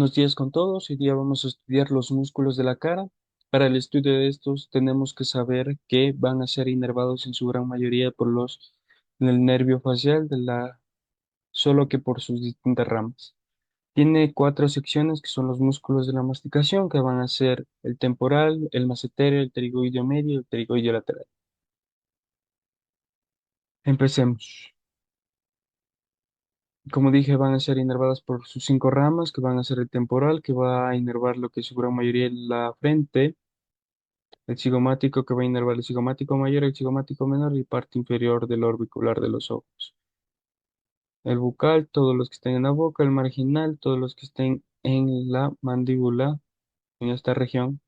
Buenos días con todos. Hoy día vamos a estudiar los músculos de la cara. Para el estudio de estos tenemos que saber que van a ser inervados en su gran mayoría en el nervio facial solo que por sus distintas ramas. Tiene cuatro secciones que son los músculos de la masticación, que van a ser el temporal, el massetero, el pterigoideo medio y el pterigoideo lateral. Empecemos. Como dije, van a ser inervadas por sus cinco ramas, que van a ser el temporal, que va a inervar lo que es su gran mayoría es la frente. El cigomático que va a inervar el cigomático mayor, el cigomático menor y parte inferior del orbicular de los ojos. El bucal, todos los que estén en la boca, el marginal, todos los que estén en la mandíbula, en esta región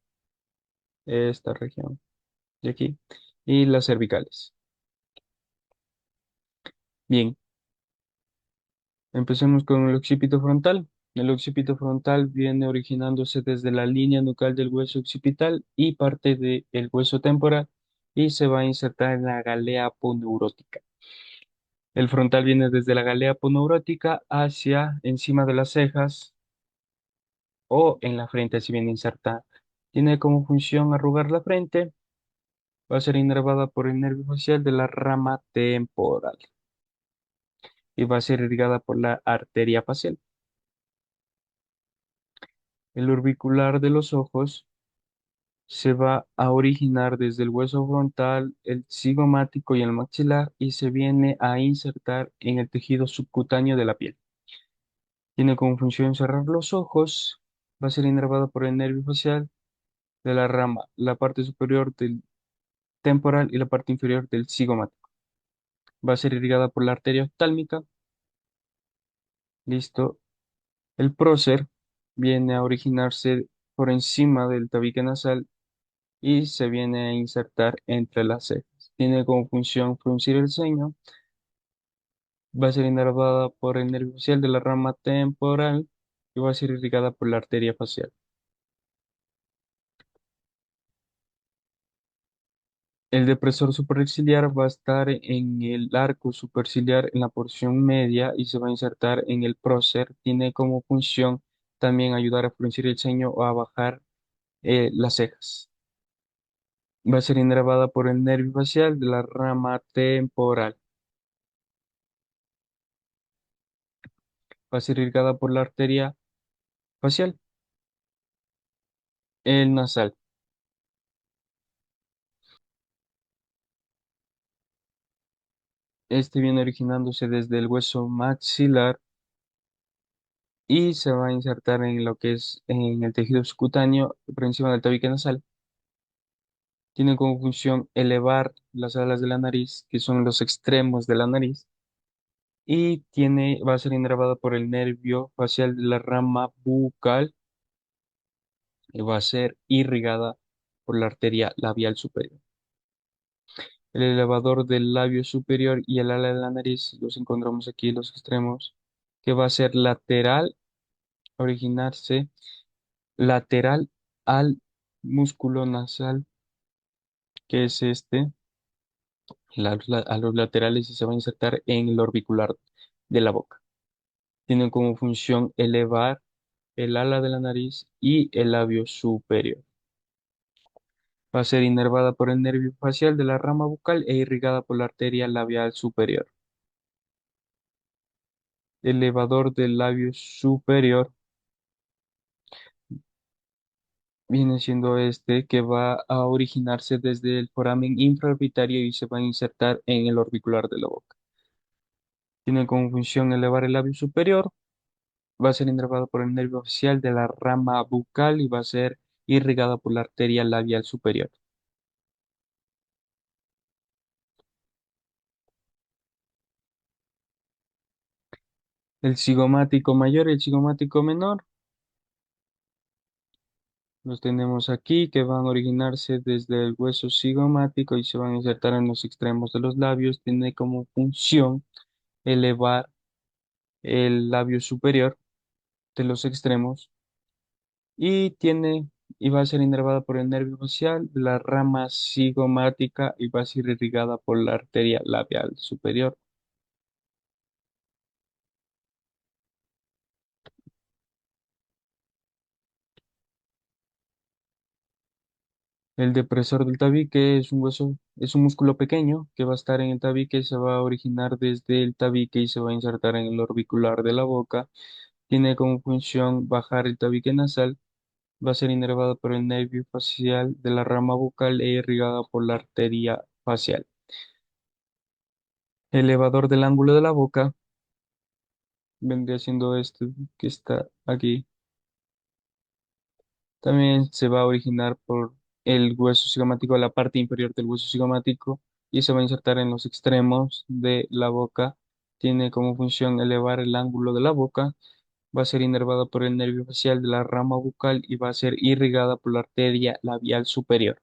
de aquí, y las cervicales. Bien, empecemos con el occipito frontal. El occipito frontal viene originándose desde la línea nucal del hueso occipital y parte del hueso temporal y se va a insertar en la galea aponeurótica. El frontal viene desde la galea aponeurótica hacia encima de las cejas o en la frente, así viene insertada. Tiene como función arrugar la frente, va a ser inervada por el nervio facial de la rama temporal y va a ser irrigada por la arteria facial. El orbicular de los ojos se va a originar desde el hueso frontal, el cigomático y el maxilar y se viene a insertar en el tejido subcutáneo de la piel. Tiene como función cerrar los ojos, va a ser inervada por el nervio facial de la rama, la parte superior del temporal y la parte inferior del cigomático. Va a ser irrigada por la arteria oftálmica. Listo. El prócer viene a originarse por encima del tabique nasal y se viene a insertar entre las cejas. Tiene como función fruncir el ceño. Va a ser inervada por el nervio facial de la rama temporal y va a ser irrigada por la arteria facial. El depresor superciliar va a estar en el arco superciliar en la porción media y se va a insertar en el prócer. Tiene como función también ayudar a fruncir el ceño o a bajar las cejas. Va a ser inervada por el nervio facial de la rama temporal. Va a ser irrigada por la arteria facial, el nasal. Este viene originándose desde el hueso maxilar y se va a insertar en lo que es en el tejido subcutáneo por encima del tabique nasal. Tiene como función elevar las alas de la nariz, que son los extremos de la nariz, y va a ser inervada por el nervio facial de la rama bucal y va a ser irrigada por la arteria labial superior. El elevador del labio superior y el ala de la nariz los encontramos aquí, los extremos, que va a ser lateral, originarse lateral al músculo nasal, que es este a los laterales y se va a insertar en el orbicular de la boca. Tienen como función elevar el ala de la nariz y el labio superior. Va a ser inervada por el nervio facial de la rama bucal e irrigada por la arteria labial superior. El elevador del labio superior viene siendo este que va a originarse desde el foramen infraorbitario y se va a insertar en el orbicular de la boca. Tiene como función elevar el labio superior, va a ser inervado por el nervio facial de la rama bucal y va a ser irrigada por la arteria labial superior. El cigomático mayor y el cigomático menor los tenemos aquí que van a originarse desde el hueso cigomático y se van a insertar en los extremos de los labios. Tiene como función elevar el labio superior de los extremos y y va a ser inervada por el nervio facial, la rama cigomática y va a ser irrigada por la arteria labial superior. El depresor del tabique es un hueso, es un músculo pequeño que va a estar en el tabique, se va a originar desde el tabique y se va a insertar en el orbicular de la boca. Tiene como función bajar el tabique nasal, va a ser inervado por el nervio facial de la rama bucal e irrigada por la arteria facial. El elevador del ángulo de la boca vendría siendo este que está aquí. También se va a originar por el hueso cigomático, la parte inferior del hueso cigomático, y se va a insertar en los extremos de la boca. Tiene como función elevar el ángulo de la boca. Va a ser inervada por el nervio facial de la rama bucal y va a ser irrigada por la arteria labial superior.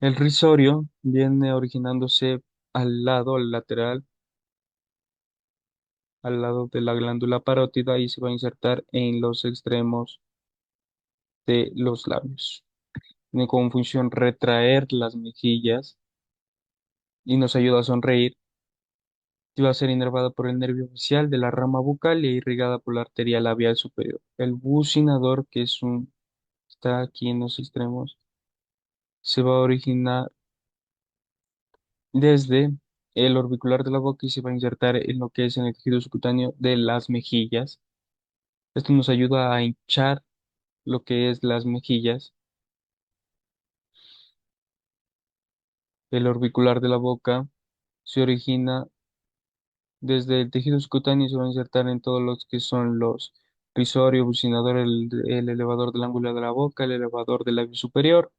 El rizorio viene originándose al lateral, al lado de la glándula parótida y se va a insertar en los extremos de los labios. Tiene como función retraer las mejillas y nos ayuda a sonreír. Y va a ser inervada por el nervio facial de la rama bucal e irrigada por la arteria labial superior. El bucinador, está aquí en los extremos, se va a originar desde el orbicular de la boca y se va a insertar en lo que es en el tejido subcutáneo de las mejillas. Esto nos ayuda a hinchar lo que es las mejillas. El orbicular de la boca se origina desde el tejido subcutáneo y se va a insertar en todos los que son los risorio, bucinador, el elevador del ángulo de la boca, el elevador del labio superior.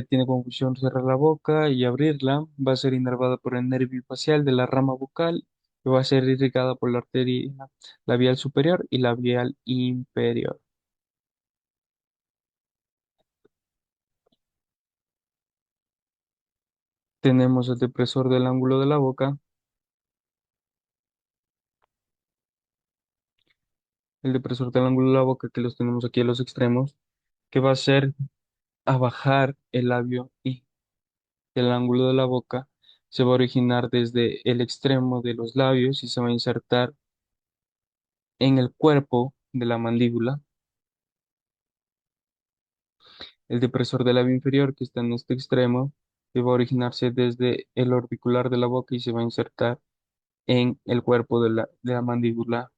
Tiene como función cerrar la boca y abrirla. Va a ser inervada por el nervio facial de la rama bucal y va a ser irrigada por la arteria labial superior y labial inferior. Tenemos el depresor del ángulo de la boca, el depresor del ángulo de la boca que los tenemos aquí a los extremos, que va a ser a bajar el labio y el ángulo de la boca. Se va a originar desde el extremo de los labios y se va a insertar en el cuerpo de la mandíbula. El depresor del labio inferior, que está en este extremo, que va a originarse desde el orbicular de la boca y se va a insertar en el cuerpo de la mandíbula.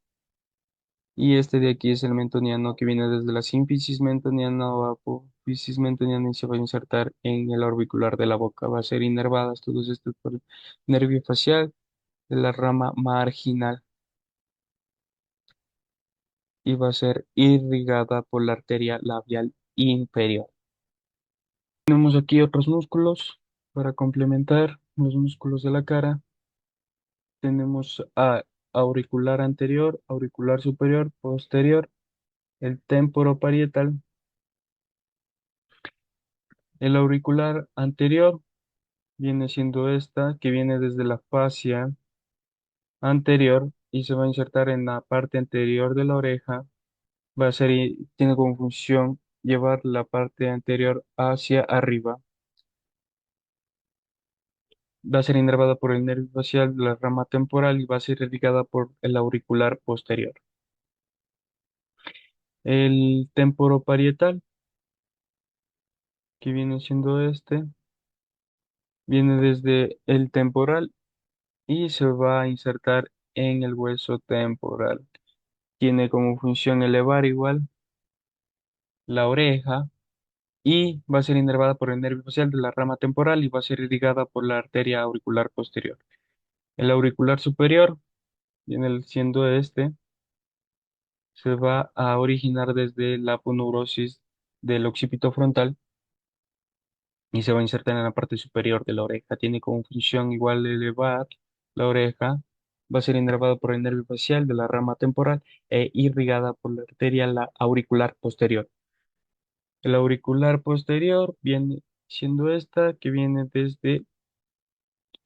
Y este de aquí es el mentoniano que viene desde la sínfisis mentoniana o apófisis mentoniana y se va a insertar en el orbicular de la boca. Va a ser inervadas todos estos por el nervio facial de la rama marginal y va a ser irrigada por la arteria labial inferior. Tenemos aquí otros músculos para complementar los músculos de la cara. Tenemos auricular anterior, auricular superior, posterior, el temporoparietal. El auricular anterior viene siendo esta, que viene desde la fascia anterior y se va a insertar en la parte anterior de la oreja. Tiene como función llevar la parte anterior hacia arriba. Va a ser inervada por el nervio facial de la rama temporal y va a ser irrigada por el auricular posterior. El temporoparietal, que viene siendo este, viene desde el temporal y se va a insertar en el hueso temporal. Tiene como función elevar igual la oreja y va a ser inervada por el nervio facial de la rama temporal y va a ser irrigada por la arteria auricular posterior. El auricular superior, viene siendo este, se va a originar desde la aponeurosis del occipito frontal y se va a insertar en la parte superior de la oreja. Tiene como función igual elevar la oreja, va a ser inervado por el nervio facial de la rama temporal e irrigada por la arteria auricular posterior. El auricular posterior viene siendo esta que viene desde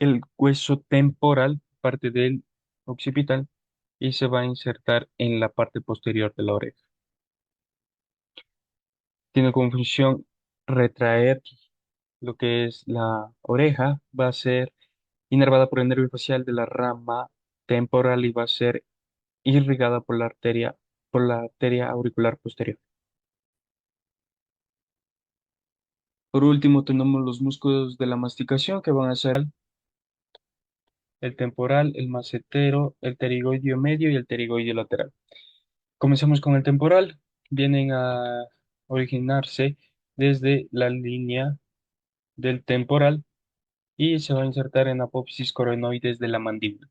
el hueso temporal, parte del occipital, y se va a insertar en la parte posterior de la oreja. Tiene como función retraer lo que es la oreja, va a ser inervada por el nervio facial de la rama temporal y va a ser irrigada por la arteria por la arteria auricular posterior. Por último, tenemos los músculos de la masticación que van a ser el temporal, el macetero, el pterigoideo medio y el pterigoideo lateral. Comencemos con el temporal. Vienen a originarse desde la línea del temporal y se va a insertar en apófisis coronoides de la mandíbula.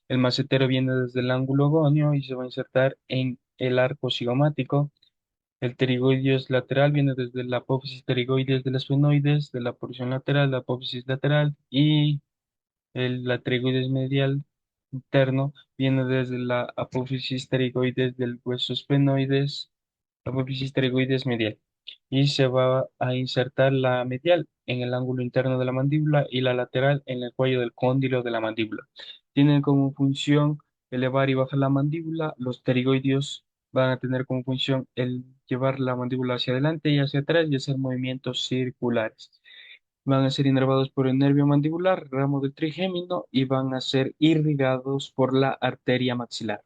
El macetero viene desde el ángulo gonio y se va a insertar en el arco cigomático. El pterigoides lateral viene desde la apófisis pterigoides de las esfenoides, de la porción lateral, la apófisis lateral y la pterigoides medial interno viene desde la apófisis pterigoides del hueso esfenoides, apófisis pterigoides medial y se va a insertar la medial en el ángulo interno de la mandíbula y la lateral en el cuello del cóndilo de la mandíbula. Tienen como función elevar y bajar la mandíbula. Los pterigoideos van a tener como función el llevar la mandíbula hacia adelante y hacia atrás y hacer movimientos circulares. Van a ser inervados por el nervio mandibular, ramo del trigémino, y van a ser irrigados por la arteria maxilar.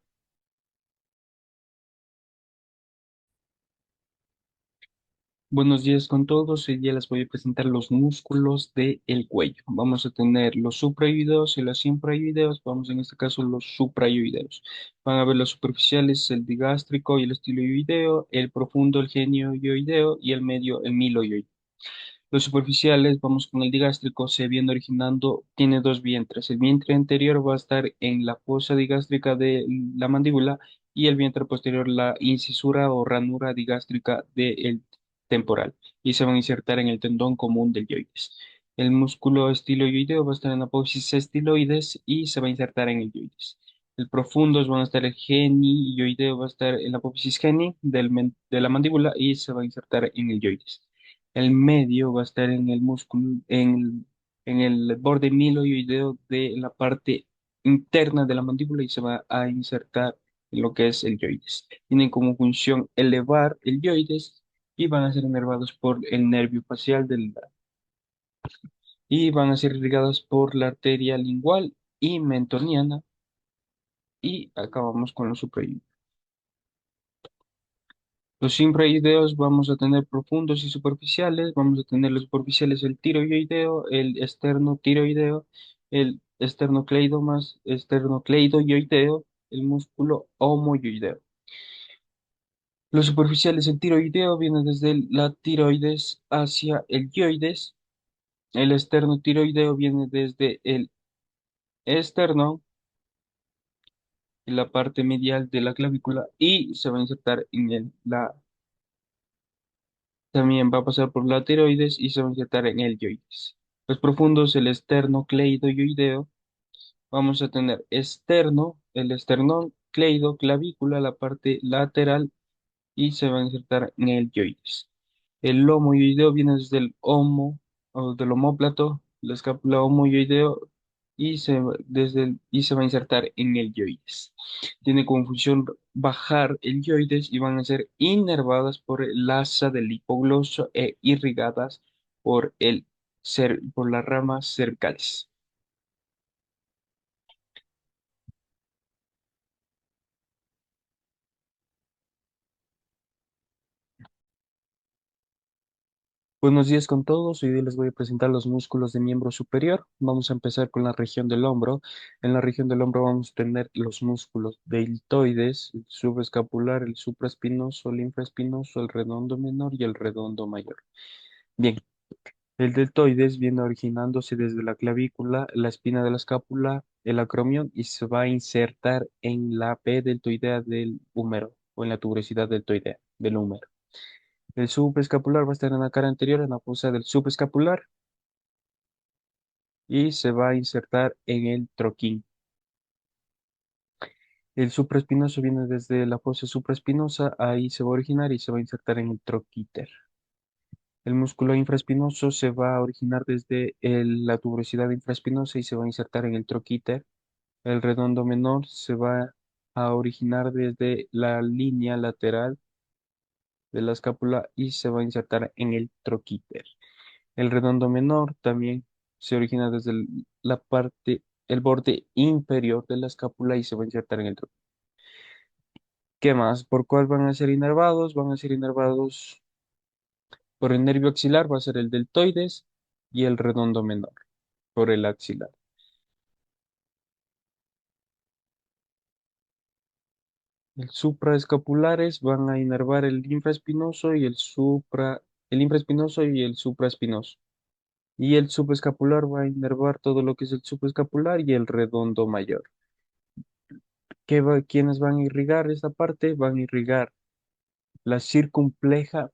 Buenos días con todos. Hoy día les voy a presentar los músculos del cuello. Vamos a tener los suprayoideos y los infrayoideos. Vamos en este caso los suprayoideos. Van a ver los superficiales, el digástrico y el estiloideo, el profundo, el genioideo y el medio, el miloideo. Los superficiales, vamos con el digástrico, se viene originando, tiene dos vientres. El vientre anterior va a estar en la fosa digástrica de la mandíbula y el vientre posterior la incisura o ranura digástrica del temporal y se van a insertar en el tendón común del yoides. El músculo estiloideo va a estar en la apófisis estiloides y se va a insertar en el yoides. El profundos van a estar el genioideo, va a estar en la apófisis geni de la mandíbula y se va a insertar en el yoides. El medio va a estar en el músculo, en el borde miloideo de la parte interna de la mandíbula y se va a insertar en lo que es el yoides. Tienen como función elevar el yoides y van a ser inervados por el nervio facial y van a ser irrigados por la arteria lingual y mentoniana y acabamos con los suprayoides. Los infraoideos vamos a tener profundos y superficiales. Vamos a tener los superficiales el tiroideo, el esternocleidomastoideo, el esternocleidomas, esternocleidoideo, el músculo homoyoideo. Los superficiales el tiroideo viene desde la tiroides hacia el yoides. El esternotiroideo viene desde el esterno y la parte medial de la clavícula y se va a insertar en la también va a pasar por la tiroides y se va a insertar en el yoides. Los profundos, el esternocleidoideo, vamos a tener externo, el esternocleido, clavícula, la parte lateral y se va a insertar en el yoides. El lomoyoideo viene desde el homo o del omóplato, la escápula homoyoideo y se va a insertar en el yoides. Tiene como función bajar el yoides y van a ser inervadas por el asa del hipogloso e irrigadas por por las ramas cervicales. Buenos días con todos. Hoy día les voy a presentar los músculos de miembro superior. Vamos a empezar con la región del hombro. En la región del hombro vamos a tener los músculos deltoides, el subescapular, el supraespinoso, el infraespinoso, el redondo menor y el redondo mayor. Bien, el deltoides viene originándose desde la clavícula, la espina de la escápula, el acromion y se va a insertar en la P deltoidea del húmero o en la tuberosidad deltoidea del húmero. El subescapular va a estar en la cara anterior, en la fosa del subescapular y se va a insertar en el troquín. El supraespinoso viene desde la fosa supraespinosa, ahí se va a originar y se va a insertar en el troquíter. El músculo infraespinoso se va a originar desde la tuberosidad infraespinosa y se va a insertar en el troquíter. El redondo menor se va a originar desde la línea lateral de la escápula y se va a insertar en el troquíter. El redondo menor también se origina desde la parte, el borde inferior de la escápula y se va a insertar en el tronco. ¿Qué más? ¿Por cuál van a ser inervados? Van a ser inervados por el nervio axilar, va a ser el deltoides y el redondo menor por el axilar. El supraescapulares van a inervar el infraespinoso y el infraespinoso y el supraespinoso. Y el subescapular va a inervar todo lo que es el subescapular y el redondo mayor. ¿Quiénes van a irrigar esta parte? Van a irrigar la circunfleja,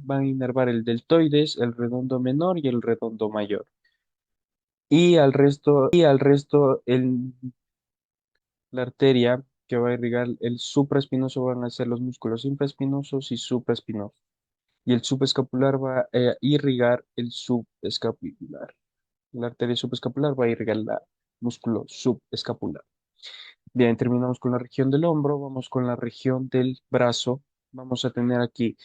van a inervar el deltoides, el redondo menor y el redondo mayor. La arteria que va a irrigar el supraespinoso van a ser los músculos infraespinosos y supraespinosos. Y el subescapular va a irrigar el subescapular. La arteria subescapular va a irrigar el músculo subescapular. Bien, terminamos con la región del hombro, vamos con la región del brazo. Vamos a tener aquí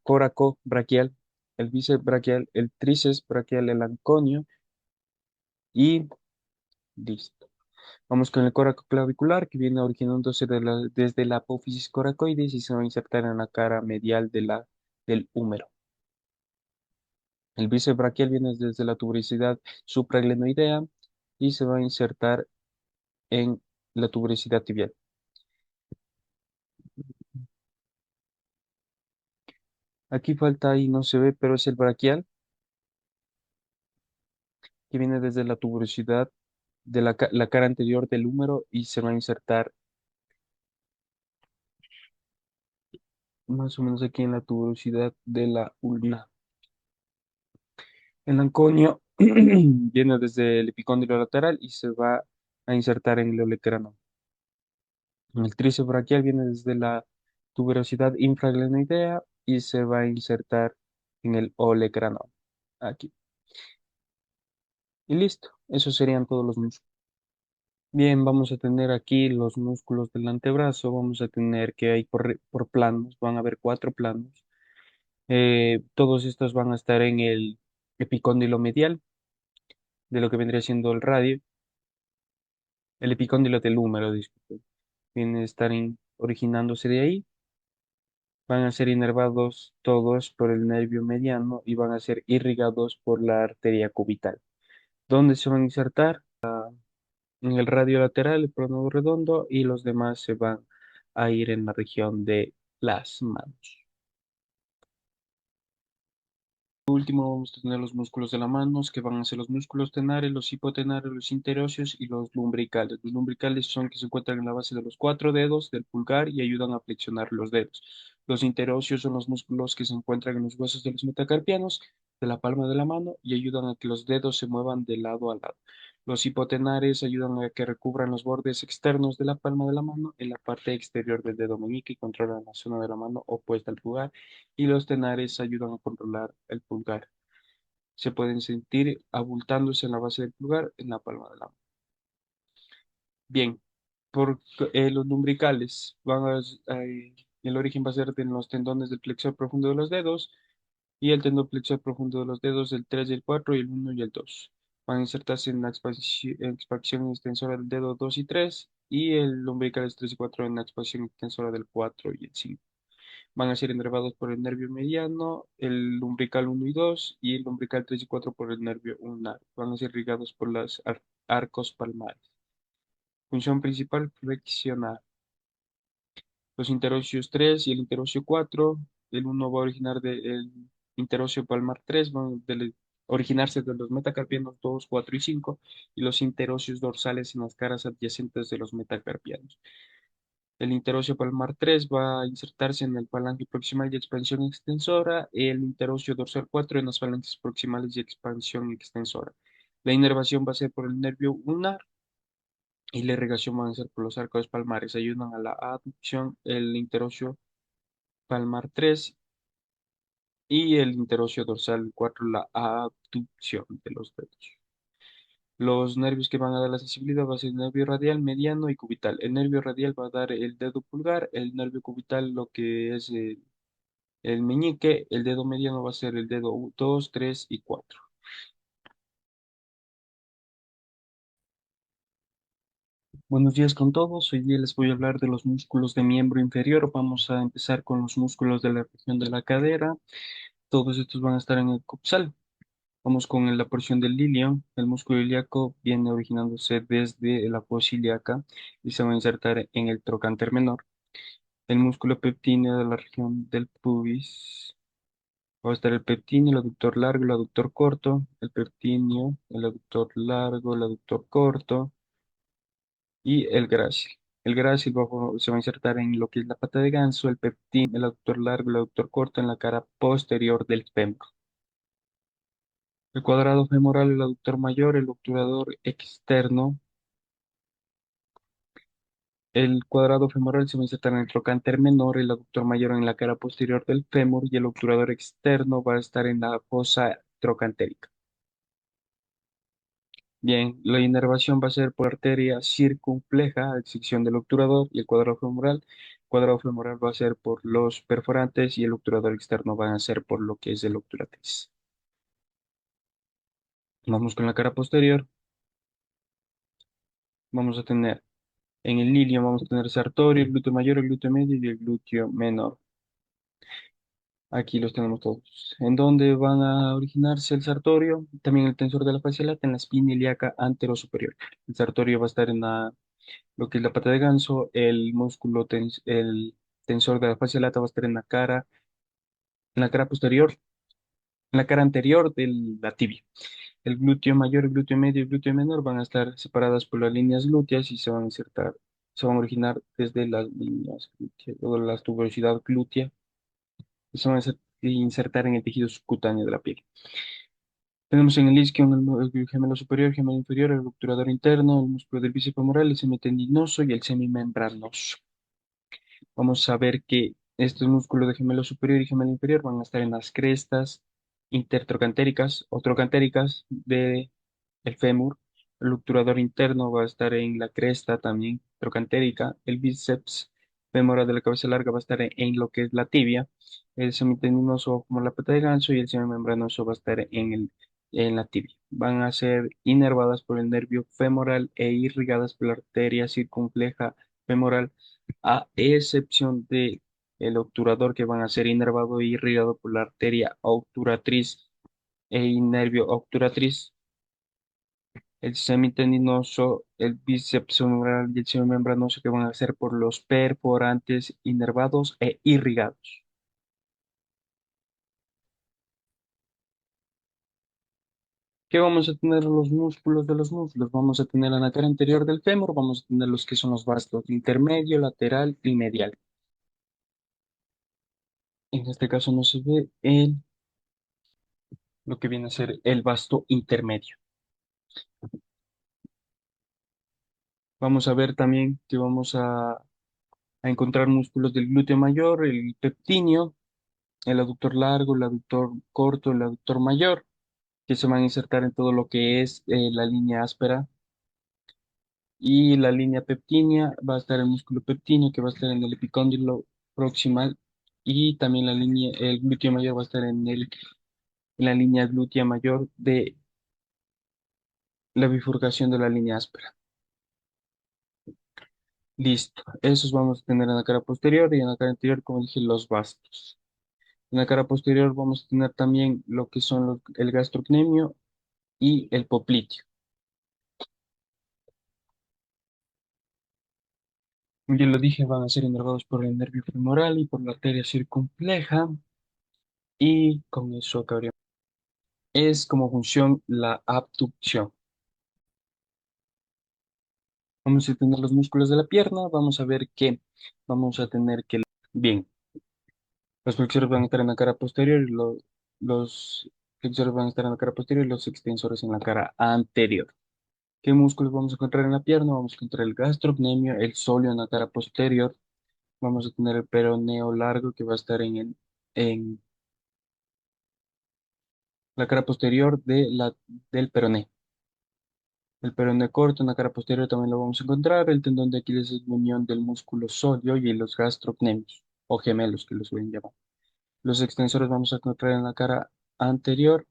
coraco braquial, el bíceps braquial, el tríceps braquial, el anconio y listo. Vamos con el coraco clavicular que viene originándose desde la apófisis coracoides y se va a insertar en la cara medial del húmero. El bíceps braquial viene desde la tuberosidad supraglenoidea y se va a insertar en la tuberosidad tibial. Aquí falta y no se ve, pero es el braquial que viene desde la tuberosidad de la cara anterior del húmero y se va a insertar más o menos aquí en la tuberosidad de la ulna. El anconio viene desde el epicóndilo lateral y se va a insertar en el olecrano. El tríceps braquial viene desde la tuberosidad infraglenoidea y se va a insertar en el olecrano. Aquí. Y listo. Esos serían todos los músculos. Bien, vamos a tener aquí los músculos del antebrazo. Vamos a tener que hay por planos. Van a haber 4 planos. Todos estos van a estar en el epicóndilo medial de lo que vendría siendo el radio. El epicóndilo del húmero, disculpe. Viene a estar originándose de ahí. Van a ser inervados todos por el nervio mediano y van a ser irrigados por la arteria cubital. ¿Dónde se van a insertar? En el radio lateral, el pronodo redondo, y los demás se van a ir en la región de las manos. Por último, vamos a tener los músculos de la mano, que van a ser los músculos tenares, los hipotenares, los interóseos y los lumbricales. Los lumbricales son que se encuentran en la base de los 4 dedos del pulgar y ayudan a flexionar los dedos. Los interóseos son los músculos que se encuentran en los huesos de los metacarpianos, de la palma de la mano, y ayudan a que los dedos se muevan de lado a lado. Los hipotenares ayudan a que recubran los bordes externos de la palma de la mano en la parte exterior del dedo meñique y controlan la zona de la mano opuesta al pulgar y los tenares ayudan a controlar el pulgar. Se pueden sentir abultándose en la base del pulgar en la palma de la mano. Bien, por los lumbricales, el origen va a ser de los tendones del flexor profundo de los dedos y el tendón flexor profundo de los dedos del 3 y el 4 y el 1 y el 2. Van a insertarse en la expansión extensora del dedo 2 y 3 y el lumbricales 3 y 4 en la expansión extensora del 4 y el 5. Van a ser inervados por el nervio mediano, el lumbrical 1 y 2 y el lumbrical 3 y 4 por el nervio ulnar. Van a ser irrigados por los arcos palmares. Función principal, flexionar. Los interóseos 3 y el interóseo 4, el uno va a originar del interóseo palmar 3, van a originarse de los metacarpianos 2, 4 y 5 y los interóseos dorsales en las caras adyacentes de los metacarpianos. El interóseo palmar 3 va a insertarse en el falange proximal y expansión extensora, el interóseo dorsal 4 en las falanges proximales y expansión extensora. La inervación va a ser por el nervio ulnar y la irrigación va a ser por los arcos palmares. Ayudan a la aducción el interóseo palmar 3 y el interóseo dorsal 4 la abducción de los dedos. Los nervios que van a dar la sensibilidad va a ser el nervio radial, mediano y cubital. El nervio radial va a dar el dedo pulgar, el nervio cubital lo que es el meñique, el dedo mediano va a ser el dedo 2, 3 y 4. Buenos días con todos. Hoy día les voy a hablar de los músculos de miembro inferior. Vamos a empezar con los músculos de la región de la cadera. Todos estos van a estar en el coxal. Vamos con la porción del ilion. El músculo ilíaco viene originándose desde la fosa ilíaca y se va a insertar en el trocánter menor. El músculo pectíneo de la región del pubis. Va a estar el pectíneo, el aductor largo, el aductor corto, el pectíneo, el aductor largo, el aductor corto y el grácil. El grácil se va a insertar en lo que es la pata de ganso, el pectín, el aductor largo, el aductor corto en la cara posterior del fémur. El cuadrado femoral, el aductor mayor, el obturador externo. El cuadrado femoral se va a insertar en el trocánter menor, el aductor mayor en la cara posterior del fémur y el obturador externo va a estar en la fosa trocantérica. Bien, la inervación va a ser por arteria circunfleja, a excepción del obturador y el cuadrado femoral. El cuadrado femoral va a ser por los perforantes y el obturador externo van a ser por lo que es el obturatriz. Vamos con la cara posterior. Vamos a tener en el ilio, vamos a tener sartorio, el glúteo mayor, el glúteo medio y el glúteo menor. Aquí los tenemos todos. ¿En dónde van a originarse el sartorio? También el tensor de la fascia lata en la espina ilíaca anterosuperior. El sartorio va a estar en lo que es la pata de ganso, el tensor de la fascia lata va a estar en la cara posterior, en la cara anterior de la tibia. El glúteo mayor, el glúteo medio y el glúteo menor van a estar separadas por las líneas glúteas y se van a originar desde las líneas glúteas o la tuberosidad glútea y se van a insertar en el tejido subcutáneo de la piel. Tenemos en el isquion el gemelo superior, gemelo inferior, el obturador interno, el músculo del bíceps femoral, el semitendinoso y el semimembranoso. Vamos a ver que estos músculos de gemelo superior y gemelo inferior van a estar en las crestas intertrocantéricas o trocantéricas del fémur. El obturador interno va a estar en la cresta también trocantérica. El bíceps femoral de la cabeza larga va a estar en lo que es la tibia. El semitendinoso como la pata de ganso y el semimembranoso va a estar en la tibia. Van a ser inervadas por el nervio femoral e irrigadas por la arteria circunfleja femoral a excepción de el obturador que van a ser inervado e irrigado por la arteria obturatriz e nervio obturatriz, el semitendinoso, el bíceps femoral y el semimembranoso que van a ser por los perforantes inervados e irrigados. ¿Qué vamos a tener los músculos de los muslos? Vamos a tener en la cara anterior del fémur, vamos a tener los que son los vastos intermedio, lateral y medial. En este caso no se ve lo que viene a ser el vasto intermedio. Vamos a ver también que a encontrar músculos del glúteo mayor, el pectíneo, el aductor largo, el aductor corto, el aductor mayor, que se van a insertar en todo lo que es la línea áspera. Y la línea pectínea va a estar el músculo pectíneo, que va a estar en el epicóndilo proximal. Y también el glúteo mayor va a estar en la línea glútea mayor de la bifurcación de la línea áspera. Listo. Esos vamos a tener en la cara posterior y en la cara anterior, como dije, los vastos. En la cara posterior vamos a tener también lo que son el gastrocnemio y el popliteo. Ya lo dije, van a ser inervados por el nervio femoral y por la arteria circunfleja y con eso acabaría. Es como función la abducción. Vamos a tener los músculos de la pierna, vamos a ver que vamos a tener que... Bien, los flexores van a estar en la cara posterior y los flexores van a estar en la cara posterior y los extensores en la cara anterior. ¿Qué músculos vamos a encontrar en la pierna? Vamos a encontrar el gastrocnemio, el sóleo en la cara posterior. Vamos a tener el peroneo largo que va a estar en la cara posterior del peroné. El peroné corto en la cara posterior también lo vamos a encontrar. El tendón de Aquiles es la unión del músculo sóleo y los gastrocnemios, o gemelos que los suelen llamar. Los extensores vamos a encontrar en la cara anterior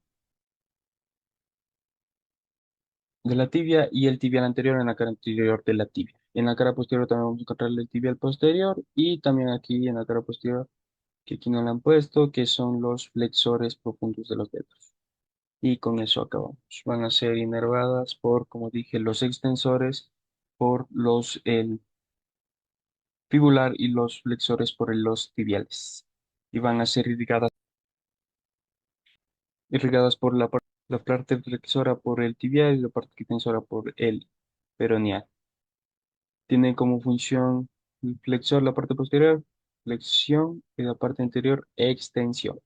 de la tibia y el tibial anterior en la cara anterior de la tibia. En la cara posterior también vamos a encontrar el tibial posterior y también aquí en la cara posterior, que aquí no lo han puesto, que son los flexores profundos de los dedos. Y con eso acabamos. Van a ser inervadas por, como dije, los extensores, por el fibular y los flexores por los tibiales. Y van a ser irrigadas por la parte flexora por el tibial y la parte extensora por el peroneal. Tiene como función el flexor la parte posterior, flexión y la parte anterior, extensión.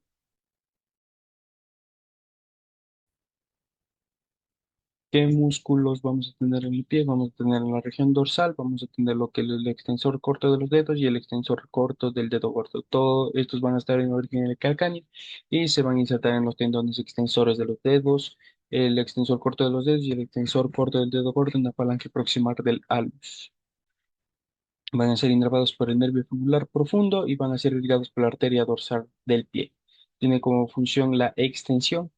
¿Qué músculos vamos a tener en el pie? Vamos a tener en la región dorsal, vamos a tener lo que es el extensor corto de los dedos y el extensor corto del dedo gordo. Todos estos van a estar en el origen del calcáneo y se van a insertar en los tendones extensores de los dedos, el extensor corto de los dedos y el extensor corto del dedo gordo en la falange proximal del alus. Van a ser inervados por el nervio fibular profundo y van a ser irrigados por la arteria dorsal del pie. Tiene como función la extensión.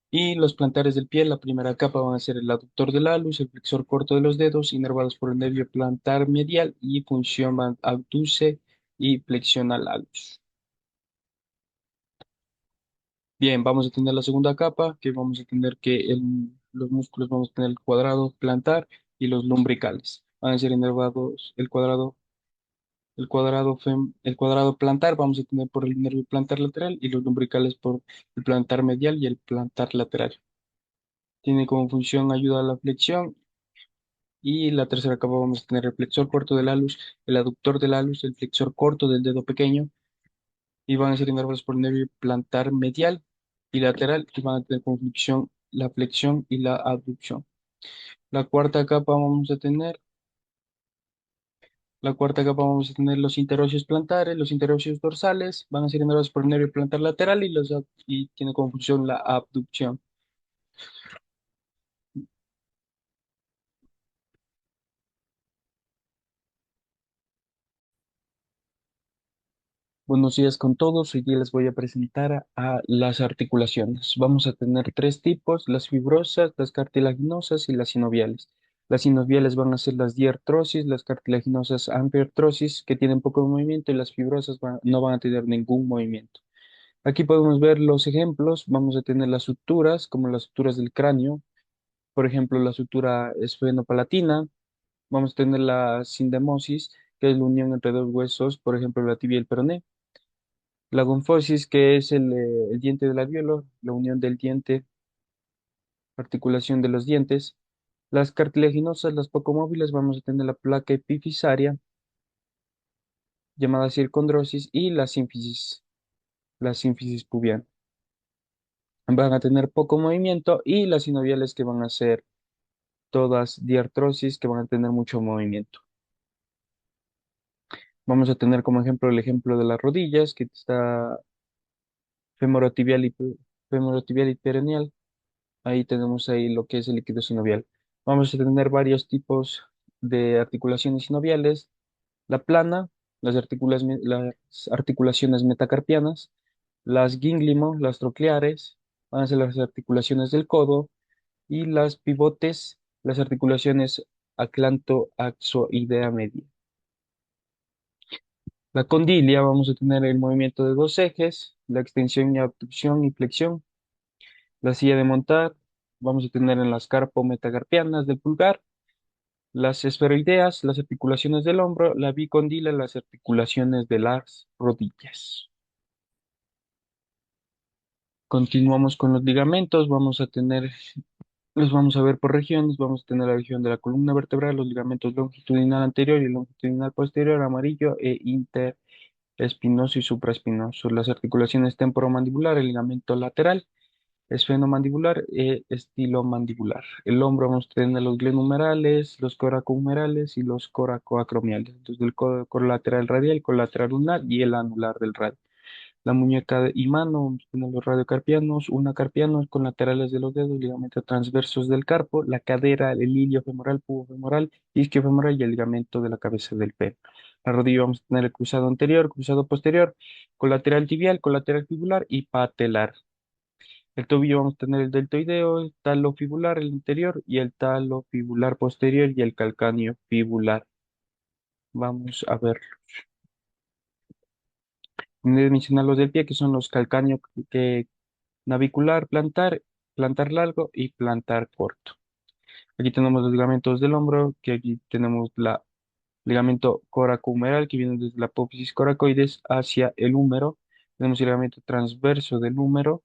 Y los plantares del pie, la primera capa van a ser el aductor del alus, el flexor corto de los dedos, inervados por el nervio plantar medial y función van abduce y flexiona al alus. Bien, vamos a tener la segunda capa, que vamos a tener los músculos, vamos a tener el cuadrado plantar y los lumbricales. Van a ser inervados el cuadrado plantar, vamos a tener por el nervio plantar lateral y los lumbricales por el plantar medial y el plantar lateral. Tiene como función ayuda a la flexión. Y la tercera capa vamos a tener el flexor corto del alus, el aductor del alus, el flexor corto del dedo pequeño, y van a ser inervados por el nervio plantar medial y lateral, y van a tener como función la flexión y la abducción. La cuarta capa vamos a tener, la cuarta capa vamos a tener los interóseos plantares, los interóseos dorsales, van a ser inervados por el nervio plantar lateral y tiene como función la abducción. Buenos días con todos. Hoy día les voy a presentar a las articulaciones. Vamos a tener tres tipos: las fibrosas, las cartilaginosas y las sinoviales. Las sinoviales van a ser las diartrosis, las cartilaginosas amfiartrosis, que tienen poco movimiento, y las fibrosas no van a tener ningún movimiento. Aquí podemos ver los ejemplos. Vamos a tener las suturas, como las suturas del cráneo, por ejemplo, la sutura esfenopalatina. Vamos a tener la sindemosis, que es la unión entre dos huesos, por ejemplo, la tibia y el peroné. La gonfosis, que es el diente del alvéolo, la unión del diente, articulación de los dientes. Las cartilaginosas, las poco móviles, vamos a tener la placa epifisaria, llamada circondrosis, y la sínfisis pubiana. Van a tener poco movimiento y las sinoviales, que van a ser todas diartrosis, que van a tener mucho movimiento. Vamos a tener como ejemplo el ejemplo de las rodillas, que está femorotibial femorotibial y peroneal. Ahí tenemos ahí lo que es el líquido sinovial. Vamos a tener varios tipos de articulaciones sinoviales. La plana, las articulaciones metacarpianas, las gínglimo, las trocleares, van a ser las articulaciones del codo, y las pivotes, las articulaciones aclanto-axoidea media. La condilia, vamos a tener el movimiento de dos ejes, la extensión y abducción y flexión. La silla de montar, vamos a tener en las carpo-metacarpianas del pulgar, las esferoideas, las articulaciones del hombro, la bicondila, las articulaciones de las rodillas. Continuamos con los ligamentos, los vamos a ver por regiones. Vamos a tener la región de la columna vertebral, los ligamentos longitudinal anterior y longitudinal posterior, amarillo e interespinoso y supraespinoso. Las articulaciones temporomandibular, el ligamento lateral, esfenomandibular e estilomandibular. El hombro, vamos a tener los glenumerales, los coracohumerales y los coracoacromiales. Entonces, el colateral radial, colateral ulnar y el anular del radio. La muñeca y mano, vamos a tener los radiocarpianos, una carpianos con laterales de los dedos, ligamentos transversos del carpo, la cadera, el ilio femoral, pubo femoral, isquio femoral y el ligamento de la cabeza del pie. La rodilla, vamos a tener el cruzado anterior, cruzado posterior, colateral tibial, colateral fibular y patelar. El tobillo vamos a tener el deltoideo, el talo fibular, el anterior, y el talo fibular posterior y el calcáneo fibular. Vamos a ver. Mencionar los del pie, que son los calcáneo que navicular, plantar, plantar largo y plantar corto. Aquí tenemos los ligamentos del hombro, que aquí tenemos la ligamento coracohumeral, que viene desde la apófisis coracoides hacia el húmero. Tenemos el ligamento transverso del húmero.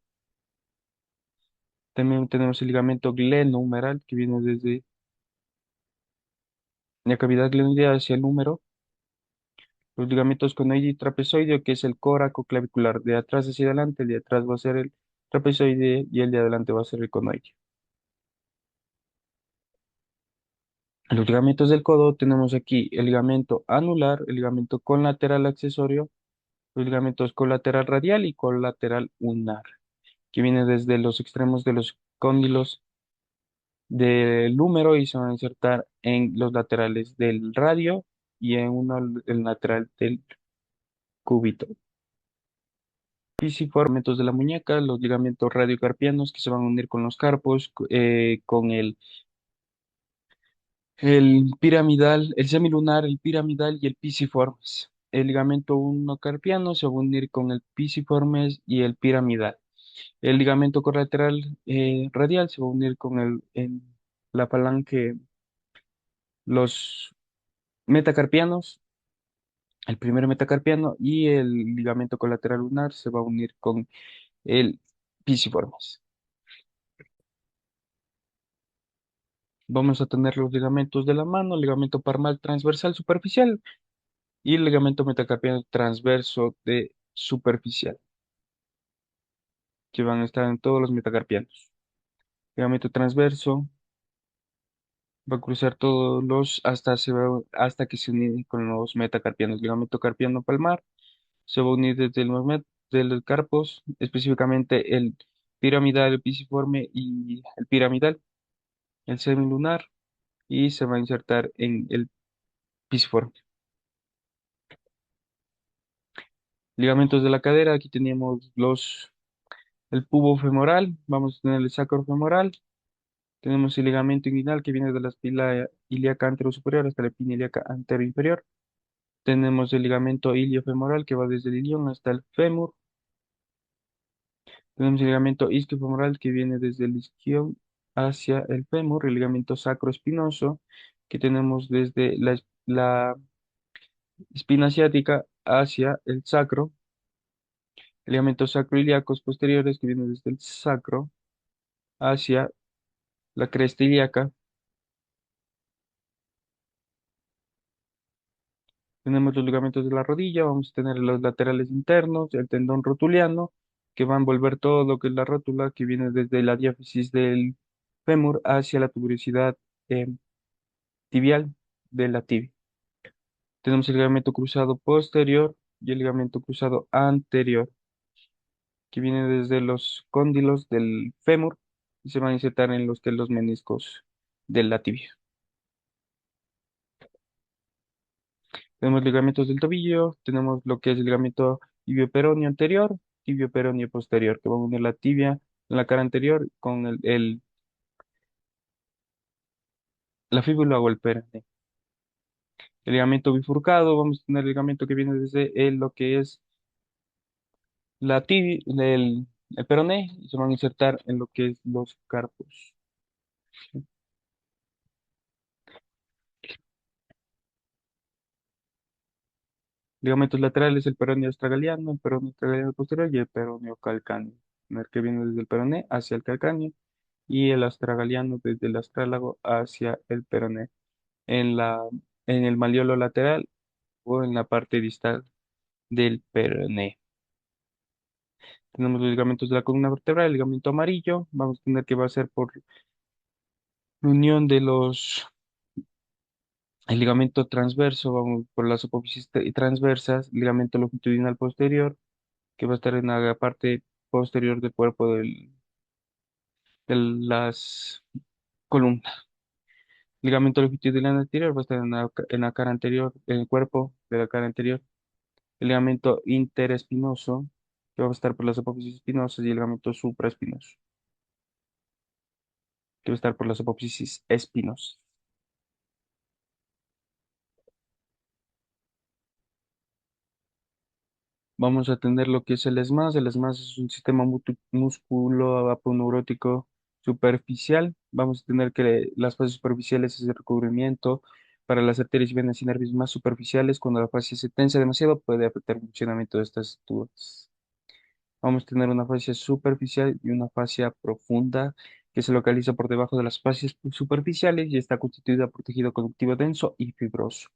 También tenemos el ligamento glenohumeral, que viene desde la cavidad glenoidea hacia el húmero. Los ligamentos conoide y trapezoideo, que es el coracoclavicular. De atrás hacia adelante, el de atrás va a ser el trapezoide y el de adelante va a ser el conoide. En los ligamentos del codo tenemos aquí el ligamento anular, el ligamento colateral accesorio, los ligamentos colateral radial y colateral ulnar, que viene desde los extremos de los cóndilos del húmero y se van a insertar en los laterales del radio y en uno el lateral del cúbito. Pisiformes, ligamentos de la muñeca, los ligamentos radiocarpianos que se van a unir con los carpos, con el piramidal, el semilunar, el piramidal y el pisiformes. El ligamento uno carpiano se va a unir con el pisiformes y el piramidal. El ligamento colateral radial se va a unir con la falange, los metacarpianos, el primer metacarpiano, y el ligamento colateral lunar se va a unir con el pisiformes. Vamos a tener los ligamentos de la mano, ligamento palmar transversal superficial y el ligamento metacarpiano transverso de superficial, que van a estar en todos los metacarpianos. Ligamento transverso va a cruzar todos hasta que se une con los metacarpianos. Ligamento carpiano palmar se va a unir desde del carpos, específicamente el piramidal, el pisiforme y el piramidal, el semilunar, y se va a insertar en el pisiforme. Ligamentos de la cadera, aquí teníamos el pubo femoral, vamos a tener el sacro femoral, tenemos el ligamento inguinal que viene de la espina ilíaca anterosuperior hasta la espina ilíaca anteroinferior, tenemos el ligamento iliofemoral que va desde el ilion hasta el fémur, tenemos el ligamento isquiofemoral que viene desde el isquion hacia el fémur, el ligamento sacroespinoso que tenemos desde la espina ciática hacia el sacro, el ligamento sacroiliacos posteriores que viene desde el sacro hacia la cresta ilíaca. Tenemos los ligamentos de la rodilla, vamos a tener los laterales internos, el tendón rotuliano, que va a envolver todo lo que es la rótula, que viene desde la diáfisis del fémur hacia la tuberosidad eh, tibial de la tibia. Tenemos el ligamento cruzado posterior y el ligamento cruzado anterior, que viene desde los cóndilos del fémur y se van a insertar en los meniscos de la tibia. Tenemos ligamentos del tobillo, tenemos lo que es el ligamento tibio-peroneo anterior, tibio-peroneo posterior, que va a unir la tibia en la cara anterior con la fíbula o el perone. El ligamento bifurcado, vamos a tener el ligamento que viene desde lo que es la tibia, el peroné, y se van a insertar en lo que es los carpos. Ligamentos laterales, el peroneo astragaliano, el peroneo astragaliano posterior y el peroneo calcáneo. El que viene desde el peroné hacia el calcáneo y el astragaliano desde el astrálago hacia el peroné. En en el malleolo lateral o en la parte distal del peroné. Tenemos los ligamentos de la columna vertebral, el ligamento amarillo, vamos a tener que va a ser por la unión de el ligamento transverso, vamos por las apófisis transversas, ligamento longitudinal posterior, que va a estar en la parte posterior del cuerpo de las columnas. Ligamento longitudinal anterior va a estar en la cara anterior, en el cuerpo de la cara anterior. El ligamento interespinoso que va a estar por las apófisis espinosas y el ligamento supraespinoso, que va a estar por las apófisis espinosas. Vamos a tener lo que es el ESMAS. El ESMAS es un sistema musculo-aponeurótico superficial. Vamos a tener que las fases superficiales es el recubrimiento para las arterias, venas y nervios más superficiales. Cuando la fascia se tensa demasiado, puede afectar el funcionamiento de estas estructuras. Vamos a tener una fascia superficial y una fascia profunda que se localiza por debajo de las fascias superficiales y está constituida por tejido conductivo denso y fibroso.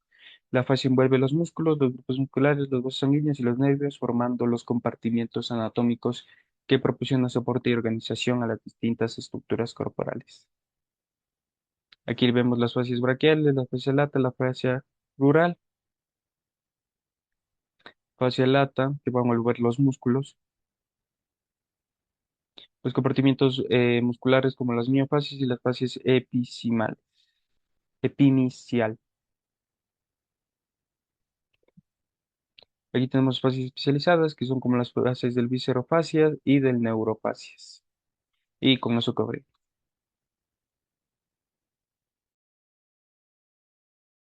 La fascia envuelve los músculos, los grupos musculares, los vasos sanguíneos y los nervios, formando los compartimientos anatómicos que proporcionan soporte y organización a las distintas estructuras corporales. Aquí vemos las fascias braquiales, la fascia lata, la fascia rural, fascia lata, que va a envolver los músculos, los compartimientos musculares como las miofascias y las fascias epimicial. Aquí tenemos fascias especializadas, que son como las fascias del viscerofascia y del neurofascias. Y con eso cobré.